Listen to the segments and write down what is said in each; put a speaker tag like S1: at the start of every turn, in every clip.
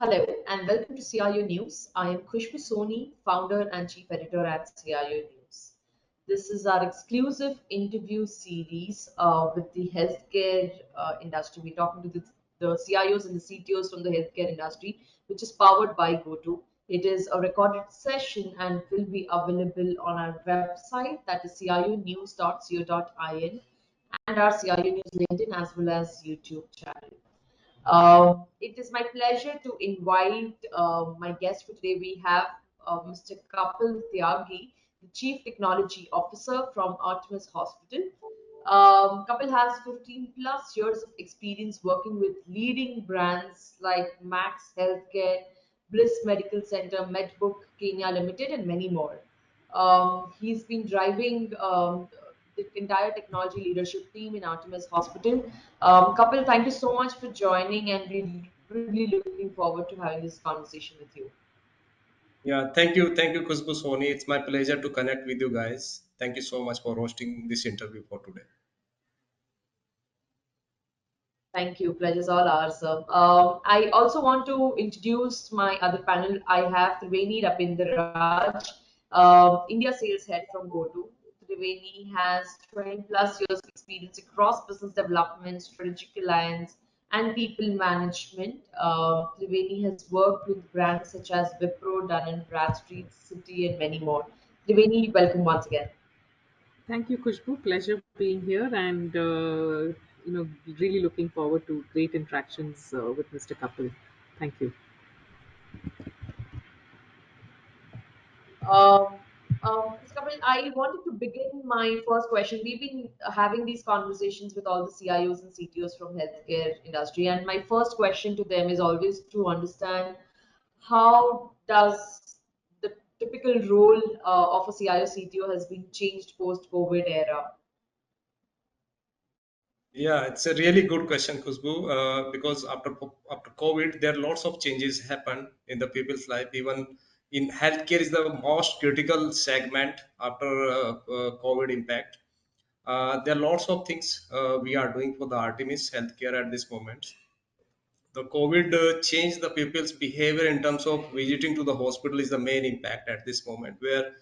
S1: Hello and welcome to CIO News. I am Khushbu Soni, founder and chief editor at CIO News. This is our exclusive interview series with the healthcare industry. We're talking to the CIOs and the CTOs from the healthcare industry, which is powered by Goto. It is a recorded session and will be available on our website, that is cionews.co.in, and our CIO News LinkedIn as well as YouTube channel. It is my pleasure to invite my guest for today. We have Mr. Kapil Tyagi, the Chief Technology Officer from Artemis Hospital. Kapil has 15 plus years of experience working with leading brands like Max Healthcare, Bliss Medical Center, Medbook Kenya Limited, and many more. He's been driving the entire technology leadership team in Artemis Hospital. Kapil, thank you so much for joining, and we're really looking forward to having this conversation with you.
S2: Yeah, thank you, Khushbu Soni. It's my pleasure to connect with you guys. Thank you so much for hosting this interview for today.
S1: Thank you. Pleasure's all ours, sir. I also want to introduce my other panel. I have Triveni Rabindraraj, India sales head from Goto. Triveni has 20 plus years of experience across business development, strategic alliance, and people management. Triveni has worked with brands such as Wipro, Dun& Bradstreet, City, and many more. Triveni, welcome once again.
S3: Thank you, Khushbu. Pleasure being here, and really looking forward to great interactions with Mr. Kapil. Thank you.
S1: Um, Mr. Kapil, I wanted to begin my first question. We've been having these conversations with all the CIOs and CTOs from healthcare industry, and my first question to them is always to understand how does the typical role of a CIO CTO has been changed post COVID era.
S2: Yeah, it's a really good question, Khushbu, because after COVID, there are lots of changes happen in the people's life. Even in healthcare is the most critical segment after COVID impact. There are lots of things we are doing for the Artemis healthcare at this moment. The COVID changed the people's behavior in terms of visiting to the hospital is the main impact at this moment, where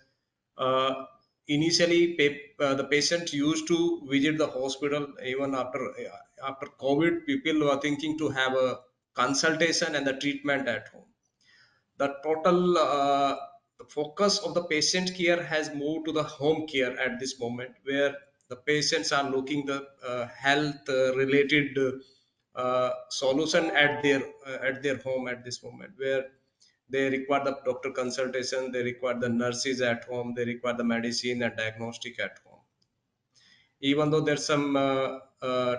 S2: initially the patient used to visit the hospital even after COVID. People were thinking to have a consultation and the treatment at home. The total the focus of the patient care has moved to the home care at this moment, where the patients are looking the health related solution at their home at this moment, where they require the doctor consultation, they require the nurses at home, they require the medicine and diagnostic at home. Even though there's some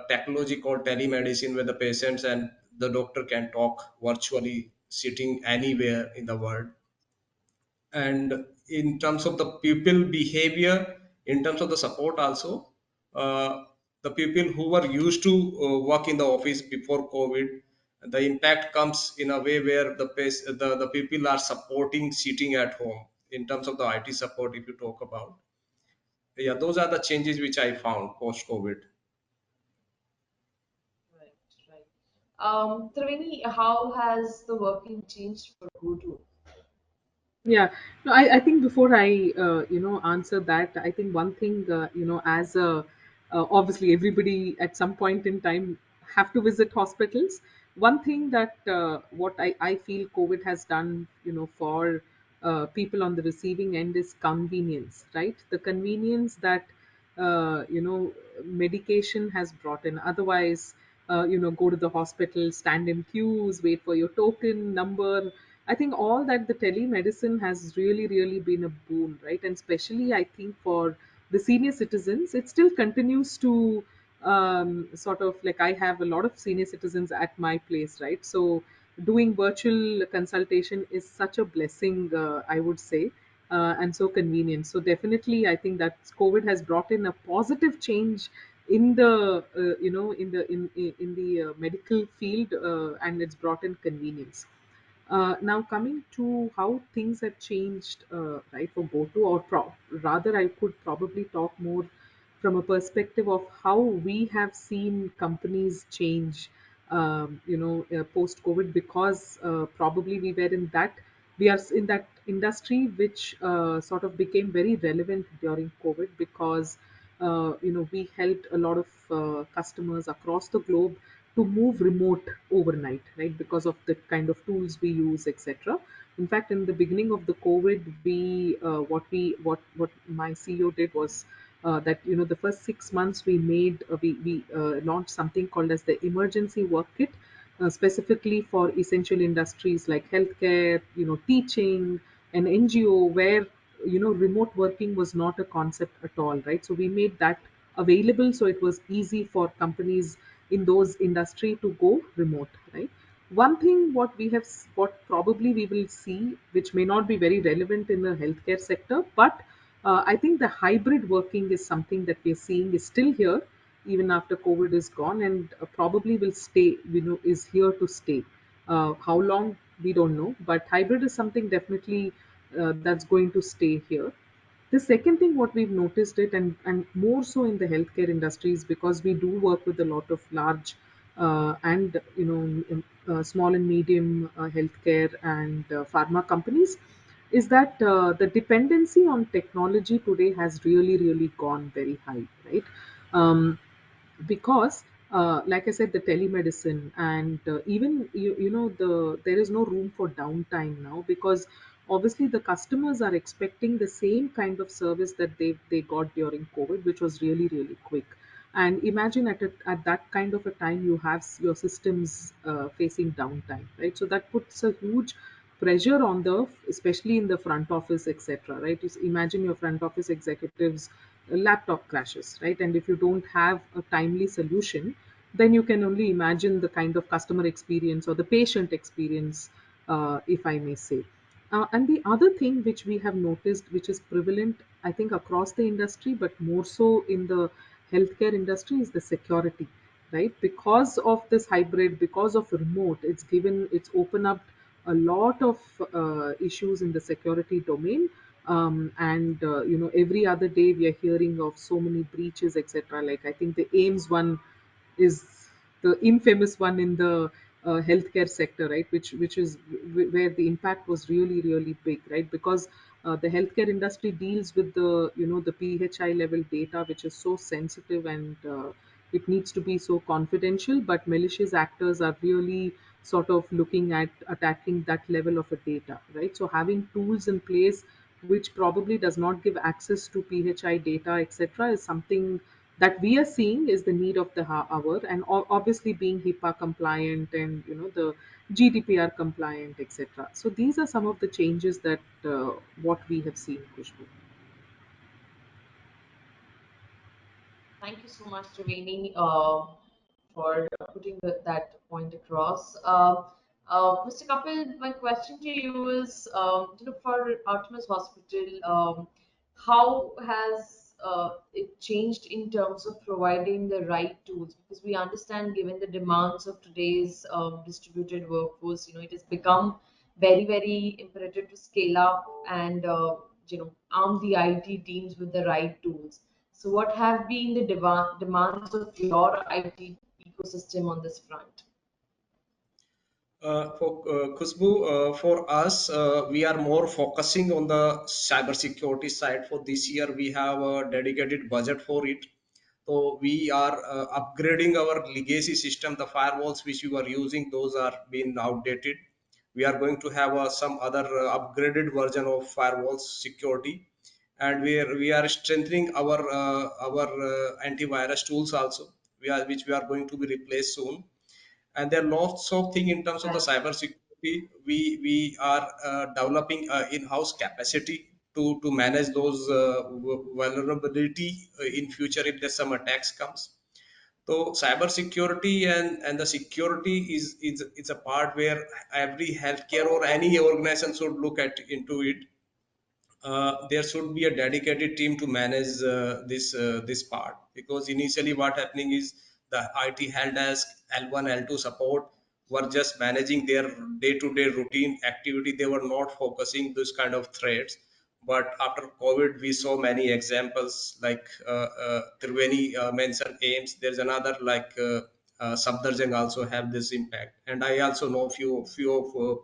S2: technology called telemedicine where the patients and the doctor can talk virtually sitting anywhere in the world. And in terms of the pupil behavior, in terms of the support also, the people who were used to work in the office before COVID, the impact comes in a way where the people are supporting sitting at home in terms of the IT support. If you talk about, yeah, those are the changes which I found post COVID.
S1: Right, right. Triveni, how has the working changed for Goto?
S3: Yeah, no, I think before I answer that, I think one thing as a obviously everybody at some point in time have to visit hospitals. One thing that what I feel COVID has done for people on the receiving end is convenience, right? The convenience that medication has brought in. Otherwise, go to the hospital, stand in queues, wait for your token number. I think all that the telemedicine has really, really been a boon, right? And especially, I think for the senior citizens, it still continues to sort of like I have a lot of senior citizens at my place, right? So doing virtual consultation is such a blessing, I would say, and so convenient. So definitely, I think that COVID has brought in a positive change in the in the medical field, and it's brought in convenience. Now coming to how things have changed, right, for Goto, or rather, I could probably talk more from a perspective of how we have seen companies change post COVID, because probably we are in that industry which sort of became very relevant during COVID, because we helped a lot of customers across the globe to move remote overnight, right? Because of the kind of tools we use, etc. In fact, in the beginning of the COVID, what my CEO did was that the first 6 months we launched something called as the emergency work kit, specifically for essential industries like healthcare, teaching, and NGO, where remote working was not a concept at all, right? So we made that available, so it was easy for companies in those industry to go remote, right? One thing what probably we will see, which may not be very relevant in the healthcare sector, but I think the hybrid working is something that we're seeing is still here even after COVID is gone, and probably will stay, is here to stay. How long, we don't know, but hybrid is something definitely that's going to stay here. The second thing, what we've noticed it, and more so in the healthcare industries, because we do work with a lot of large and small and medium healthcare and pharma companies, is that the dependency on technology today has really gone very high, right? Um, because like I said, the telemedicine, and even there is no room for downtime now, because obviously the customers are expecting the same kind of service that they got during COVID, which was really quick. And imagine at that kind of a time, you have your systems facing downtime, right? So that puts a huge pressure on the, especially in the front office, etc., right? Just imagine your front office executives laptop crashes, right? And if you don't have a timely solution, then you can only imagine the kind of customer experience or the patient experience, if I may say. And the other thing which we have noticed, which is prevalent, I think, across the industry, but more so in the healthcare industry, is the security, right? Because of this hybrid, because of remote, it's opened up a lot of issues in the security domain. And every other day we are hearing of so many breaches, etc. Like, I think the AIMS one is the infamous one in the healthcare sector, right? Which is where the impact was really big, right? Because the healthcare industry deals with the PHI level data, which is so sensitive, and it needs to be so confidential. But malicious actors are really sort of looking at attacking that level of a data, right? So having tools in place which probably does not give access to PHI data, etc., is something that we are seeing is the need of the hour, and obviously being HIPAA compliant, and the GDPR compliant, etc. So these are some of the changes that what we have seen, Khushbu.
S1: Thank you so much, Triveni, for putting that point across. Mr. Kapil, my question to you is, for Artemis Hospital, how has it changed in terms of providing the right tools? Because we understand, given the demands of today's distributed workforce, it has become very imperative to scale up and arm the IT teams with the right tools. So, what have been the demands of your IT ecosystem on this front?
S2: For Khushbu, for us, we are more focusing on the cybersecurity side. For this year, we have a dedicated budget for it. So we are upgrading our legacy system. The firewalls which we were using, those are being outdated. We are going to have some other upgraded version of firewalls security, and we are strengthening our antivirus tools also. Which we are going to be replaced soon. And there are lots of things in terms of the cyber security. We are developing in-house capacity to manage those vulnerability in future if there's some attacks comes. So cyber security and the security is a part where every healthcare or any organization should look at into it. There should be a dedicated team to manage this part, because initially what happening is the IT help desk, L1 L2 support were just managing their day-to-day routine activity. They were not focusing this kind of threats. But after COVID, we saw many examples like Triveni mentioned AIMS. There's another like Subderjung also have this impact, and I also know few of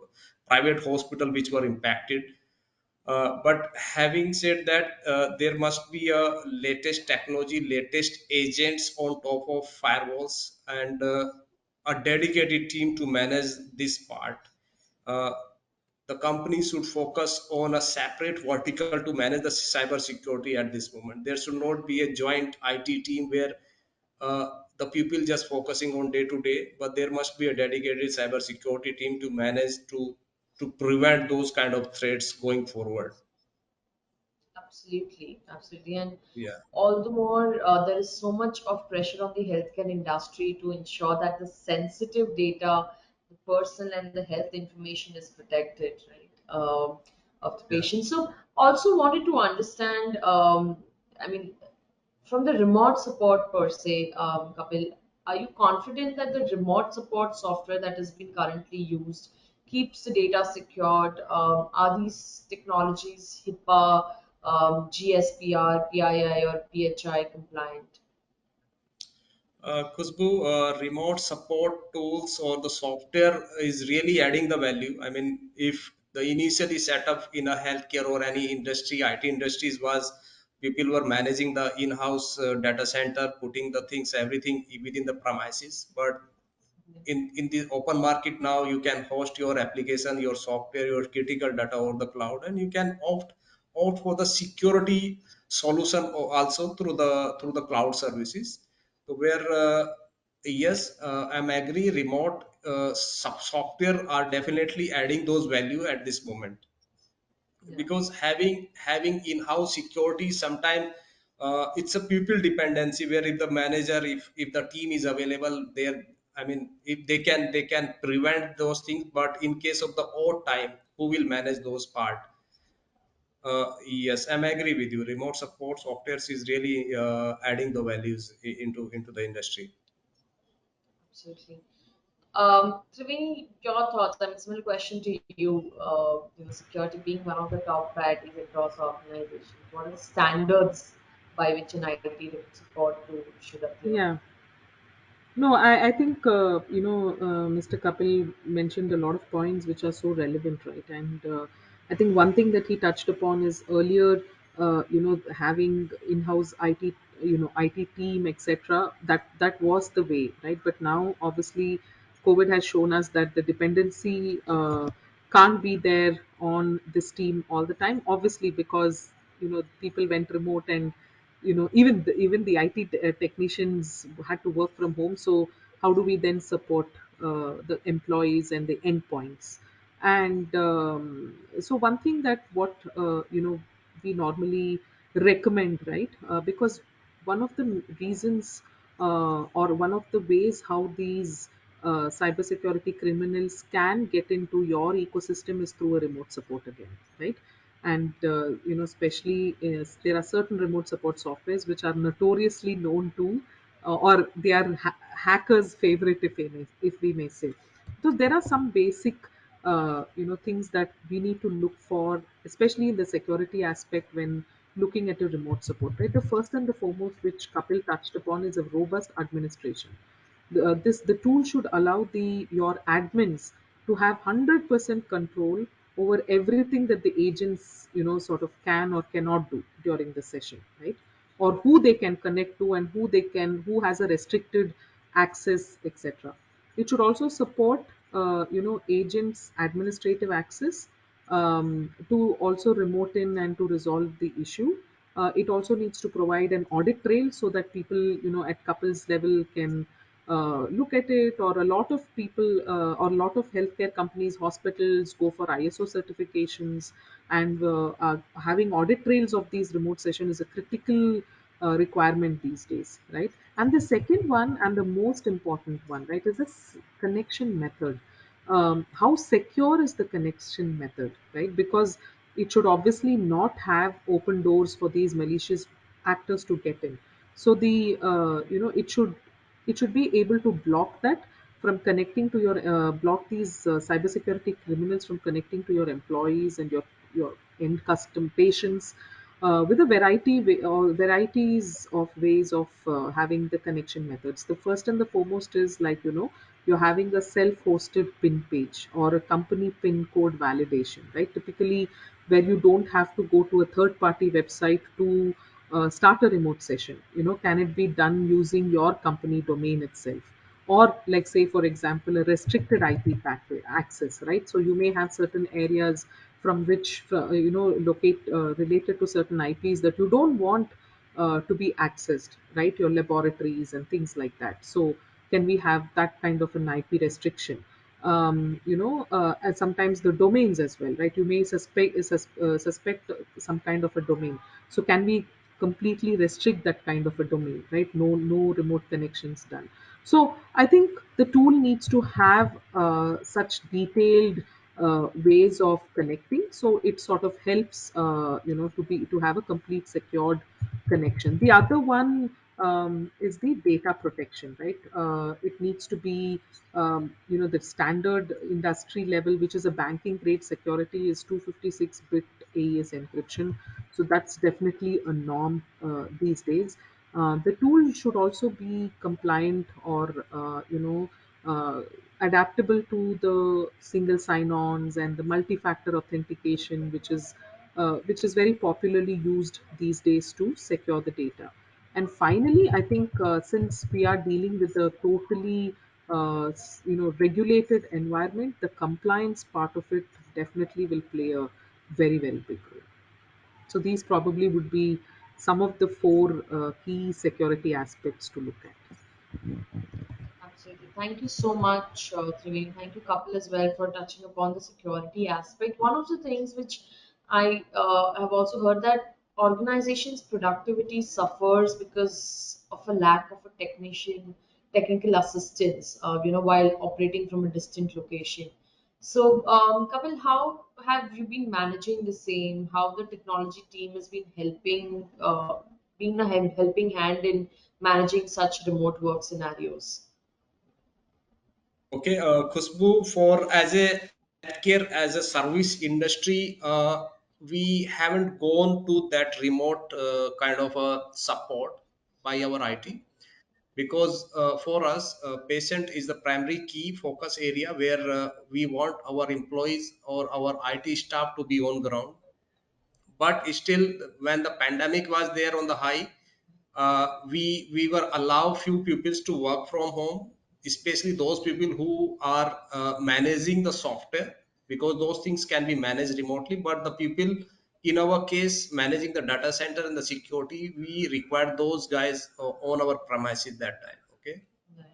S2: private hospital which were impacted. But having said that, there must be a latest technology, latest agents on top of firewalls, and a dedicated team to manage this part. Uh, the company should focus on a separate vertical to manage the cyber security at this moment. There should not be a joint IT team where the people just focusing on day to day, but there must be a dedicated cyber security team to manage to prevent those kind of threats going forward.
S1: Absolutely, absolutely. And
S2: Yeah,
S1: all the more, there is so much of pressure on the healthcare industry to ensure that the sensitive data, the personal and the health information is protected, right, of the
S2: yeah.
S1: patient. So, also wanted to understand, I mean, from the remote support per se, Kapil, are you confident that the remote support software that has been currently used keeps the data secured? Are these technologies HIPAA, GSPR, PII, or PHI compliant?
S2: Khushbu, remote support tools or the software is really adding the value. I mean, if the initially set up in a healthcare or any industry, IT industries was people were managing the in-house data center, putting the things, everything within the premises. But in the open market now, you can host your application, your software, your critical data over the cloud, and you can opt for the security solution also through the cloud services. So where yes, I'm agree. Remote software are definitely adding those value at this moment,
S1: Yeah.
S2: because having in-house security sometimes it's a people dependency, where if the manager, if the team is available there, I mean, if they can prevent those things, but in case of the odd time, who will manage those part? Yes, I'm agree with you. Remote support softwares is really adding the values into the industry.
S1: Absolutely. Triveni, your thoughts? I mean, similar question to you. Security being one of the top priorities across organizations. What are the standards by which an IT support tool should appear?
S3: Yeah. No, I think, Mr. Kapil mentioned a lot of points which are so relevant, right? And I think one thing that he touched upon is earlier, having in-house IT, IT team, etc. That was the way, right? But now, obviously, COVID has shown us that the dependency can't be there on this team all the time. Obviously, because people went remote, and even the IT technicians had to work from home. So how do we then support the employees and the endpoints? And so one thing that what we normally recommend, right? Because one of the reasons or one of the ways how these cybersecurity criminals can get into your ecosystem is through a remote support again, right? And especially there are certain remote support softwares which are notoriously known to or they are hackers favorite, if we may say. So there are some basic things that we need to look for, especially in the security aspect when looking at a remote support, right? The first and the foremost which Kapil touched upon is a robust administration. The tool should allow the your admins to have 100% control over everything that the agents sort of can or cannot do during the session, right? Or who they can connect to and who has a restricted access, etc. It should also support agents administrative access to also remote in and to resolve the issue. It also needs to provide an audit trail so that people at couples level can look at it, or a lot of people or a lot of healthcare companies, hospitals go for ISO certifications, and having audit trails of these remote sessions is a critical requirement these days, right? And the second one, and the most important one, right, is this connection method. How secure is the connection method, right? Because it should obviously not have open doors for these malicious actors to get in. So the it should be able to block that from connecting to your block these cybersecurity criminals from connecting to your employees and your end custom patients. with a or varieties of ways of having the connection methods. The first and the foremost is, like, you're having a self-hosted pin page or a company pin code validation, right? Typically, where you don't have to go to a third-party website to start a remote session. Can it be done using your company domain itself? Or, like, say for example, a restricted access, right? So you may have certain areas from which locate related to certain IPs that you don't want to be accessed, right? Your laboratories and things like that. So can we have that kind of an IP restriction? And sometimes the domains as well, right? You may suspect some kind of a domain. So can we completely restrict that kind of a domain, right? No remote connections done. So I think the tool needs to have such detailed ways of connecting, so it sort of helps to have a complete secured connection. The other one is the data protection, right? It needs to be the standard industry level, which is a banking grade security, is 256-bit AES encryption. So that's definitely a norm these days. The tool should also be compliant or adaptable to the single sign-ons and the multi-factor authentication, which is very popularly used these days to secure the data. And finally, I think since we are dealing with a totally regulated environment, the compliance part of it definitely will play a very, very big role. So these probably would be some of the four key security aspects to look at.
S1: Absolutely. Thank you so much, Triveni. Thank you, Kapil, as well, for touching upon the security aspect. One of the things which I have also heard that organizations' productivity suffers because of a lack of a technical assistance, while operating from a distant location. So, Kapil, how have you been managing the same? How the technology team has been being a helping hand in managing such remote work scenarios?
S2: Okay, Khushbu, for as a healthcare as a service industry, we haven't gone to that remote kind of a support by our IT, because for us, patient is the primary key focus area where we want our employees or our IT staff to be on ground. But still, when the pandemic was there on the high, we were allow few pupils to work from home, especially those people who are managing the software, because those things can be managed remotely. But the people in our case managing the data center and the security, we required those guys on our premises that time. Okay.
S1: Right.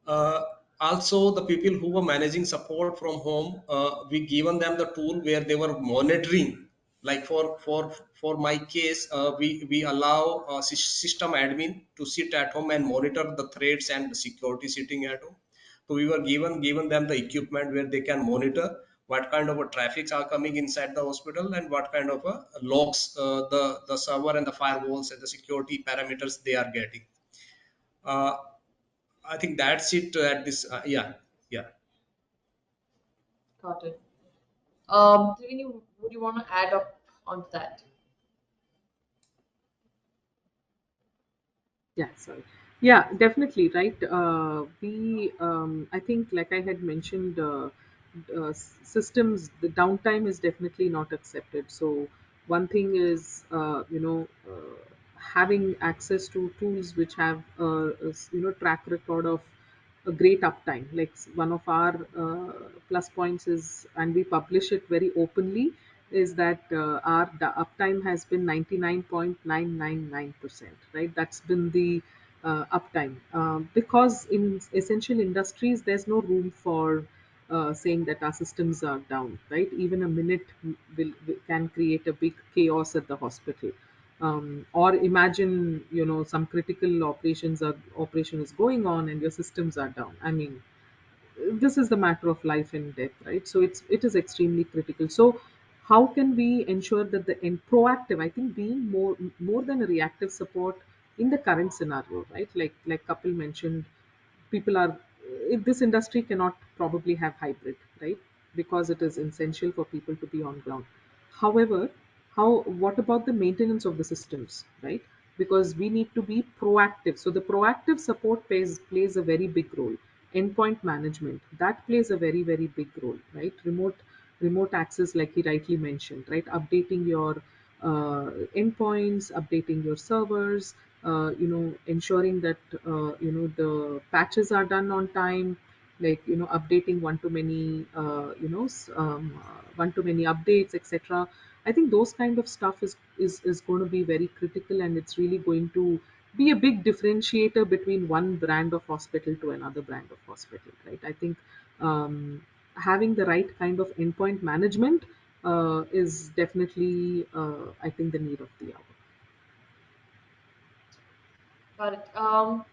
S2: uh, Also, the people who were managing support from home, we given them the tool where they were monitoring. Like for my case, we allow system admin to sit at home and monitor the threats and the security sitting at home. So we were given them the equipment where they can monitor what kind of a traffics are coming inside the hospital, and what kind of a logs the server and the firewalls and the security parameters they are getting. uh, I think that's it at this. Yeah, yeah.
S1: Got it. Triveni, would you want to add up onto that?
S3: Yeah, sorry. Yeah, definitely, right. I think, like I had mentioned, systems, the downtime is definitely not accepted. So, one thing is, having access to tools which have, track record of a great uptime. Like, one of our plus points is, and we publish it very openly, is that our uptime has been 99.999%, right? That's been the uptime. Because in essential industries, there's no room for saying that our systems are down, right? Even a minute can create a big chaos at the hospital. Or imagine, some critical operation is going on and your systems are down. I mean, this is the matter of life and death, right? So it is extremely critical. So how can we ensure that the proactive, I think, being more than a reactive support in the current scenario, right? Like Kapil mentioned, people are if this industry cannot probably have hybrid, right? Because it is essential for people to be on ground. However, how what about the maintenance of the systems, right? Because we need to be proactive. So the proactive support plays a very big role. Endpoint management, that plays a very very big role, right? Remote access, like he rightly mentioned, right? Updating your endpoints, updating your servers, ensuring that the patches are done on time, like updating one to many updates, etc. I think those kind of stuff is going to be very critical, and it's really going to be a big differentiator between one brand of hospital to another brand of hospital, right? I think having the right kind of endpoint management is definitely, I think, the need of the hour.
S1: Got it.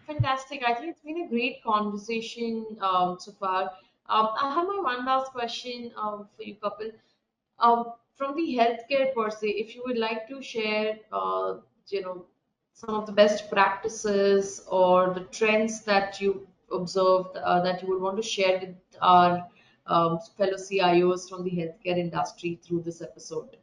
S1: Fantastic. I think it's been a great conversation so far. I have my one last question for you, Kapil. From the healthcare per se, if you would like to share, some of the best practices or the trends that you observed that you would want to share with our fellow CIOs from the healthcare industry through this episode.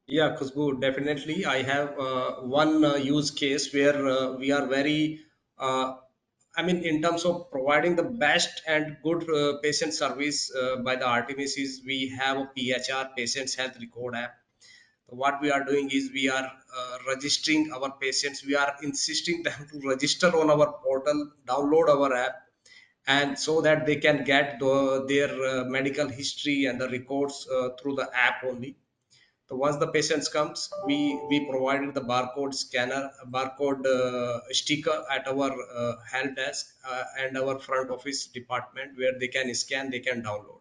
S2: Yeah, Khushbu, definitely. I have one use case where we are very, I mean, in terms of providing the best and good patient service by the Artemis is we have a PHR, Patients Health Record app. So what we are doing is we are registering our patients. We are insisting them to register on our portal, download our app, and so that they can get their medical history and the records through the app only. So once the patients comes, we provided the barcode scanner, barcode sticker at our help desk and our front office department where they can scan, they can download.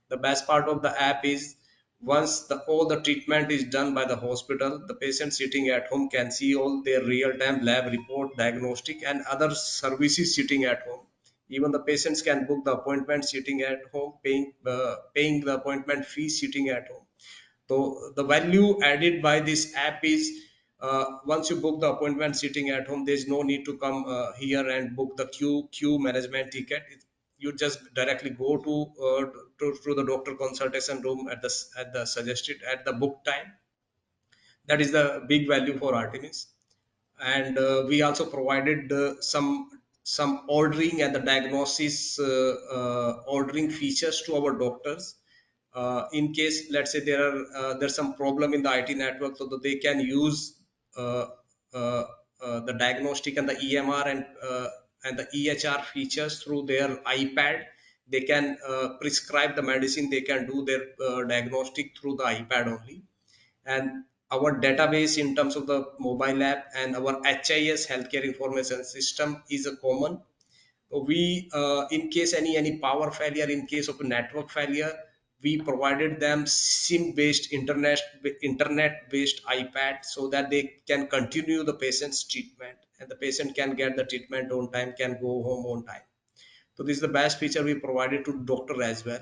S2: The best part of the app is once all the treatment is done by the hospital, the patient sitting at home can see all their real-time lab report, diagnostic, and other services sitting at home. Even the patients can book the appointment sitting at home, paying the appointment fee sitting at home. So the value added by this app is once you book the appointment sitting at home, there's no need to come here and book the queue management ticket. You just directly go to the doctor consultation room at the suggested at the book time. That is the big value for Artemis. And we also provided some ordering and the diagnosis ordering features to our doctors in case, let's say, there's some problem in the IT network, so that they can use uh, uh, the diagnostic and the EMR and the EHR features through their iPad. They can prescribe the medicine, they can do their diagnostic through the iPad only. And our database in terms of the mobile app and our HIS healthcare information system is a common. We in case any power failure, in case of a network failure, we provided them SIM based internet based iPad so that they can continue the patient's treatment, and the patient can get the treatment on time, can go home on time. So this is the best feature we provided to doctor as well.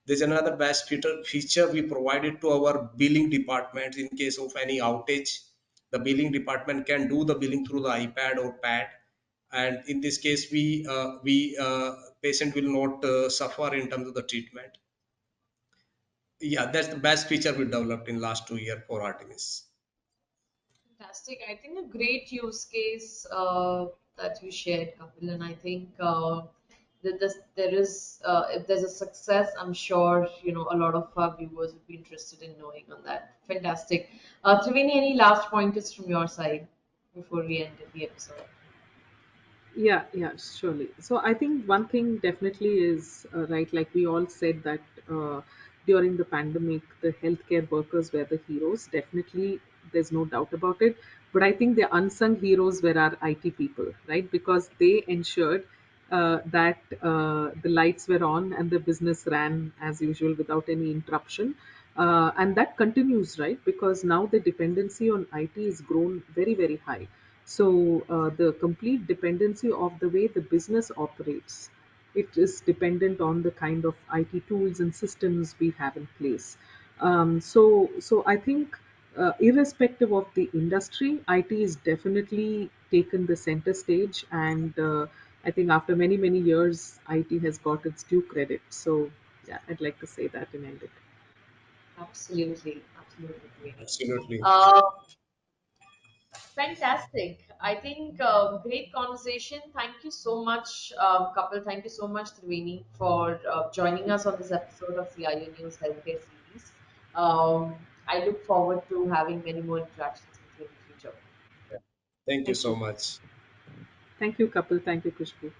S2: There's another best feature we provided to our billing department. In case of any outage, the billing department can do the billing through the iPad or pad, and in this case we patient will not suffer in terms of the treatment. Yeah, that's the best feature we developed in last 2 years for Artemis.
S1: Fantastic. I think a great use case that you shared, Kapil, and I think that there is if there's a success, I'm sure a lot of our viewers would be interested in knowing on that. Fantastic. Triveni, any last pointers from your side before we end the episode?
S3: Yeah, yeah, surely. So I think one thing definitely is right, like we all said that during the pandemic, the healthcare workers were the heroes. Definitely, there's no doubt about it. But I think the unsung heroes were our IT people, right? Because they ensured that the lights were on and the business ran as usual without any interruption. And that continues, right? Because now the dependency on IT is grown very, very high. So the complete dependency of the way the business operates, it is dependent on the kind of IT tools and systems we have in place. So I think, irrespective of the industry, IT is definitely taken the center stage, and I think after many many years, IT has got its due credit. So yeah, I'd like to say that and end it.
S1: Absolutely, absolutely, Triveni.
S2: Absolutely.
S1: Uh, Fantastic. I think great conversation. Thank you so much, Kapil. Thank you so much, Triveni, for joining us on this episode of CIO News Healthcare Series. I look forward to having many more interactions with you in the future.
S2: Yeah. Thank you
S3: Thank
S2: so
S3: you.
S2: much.
S3: Thank you, Kapil. Thank you, Khushbu.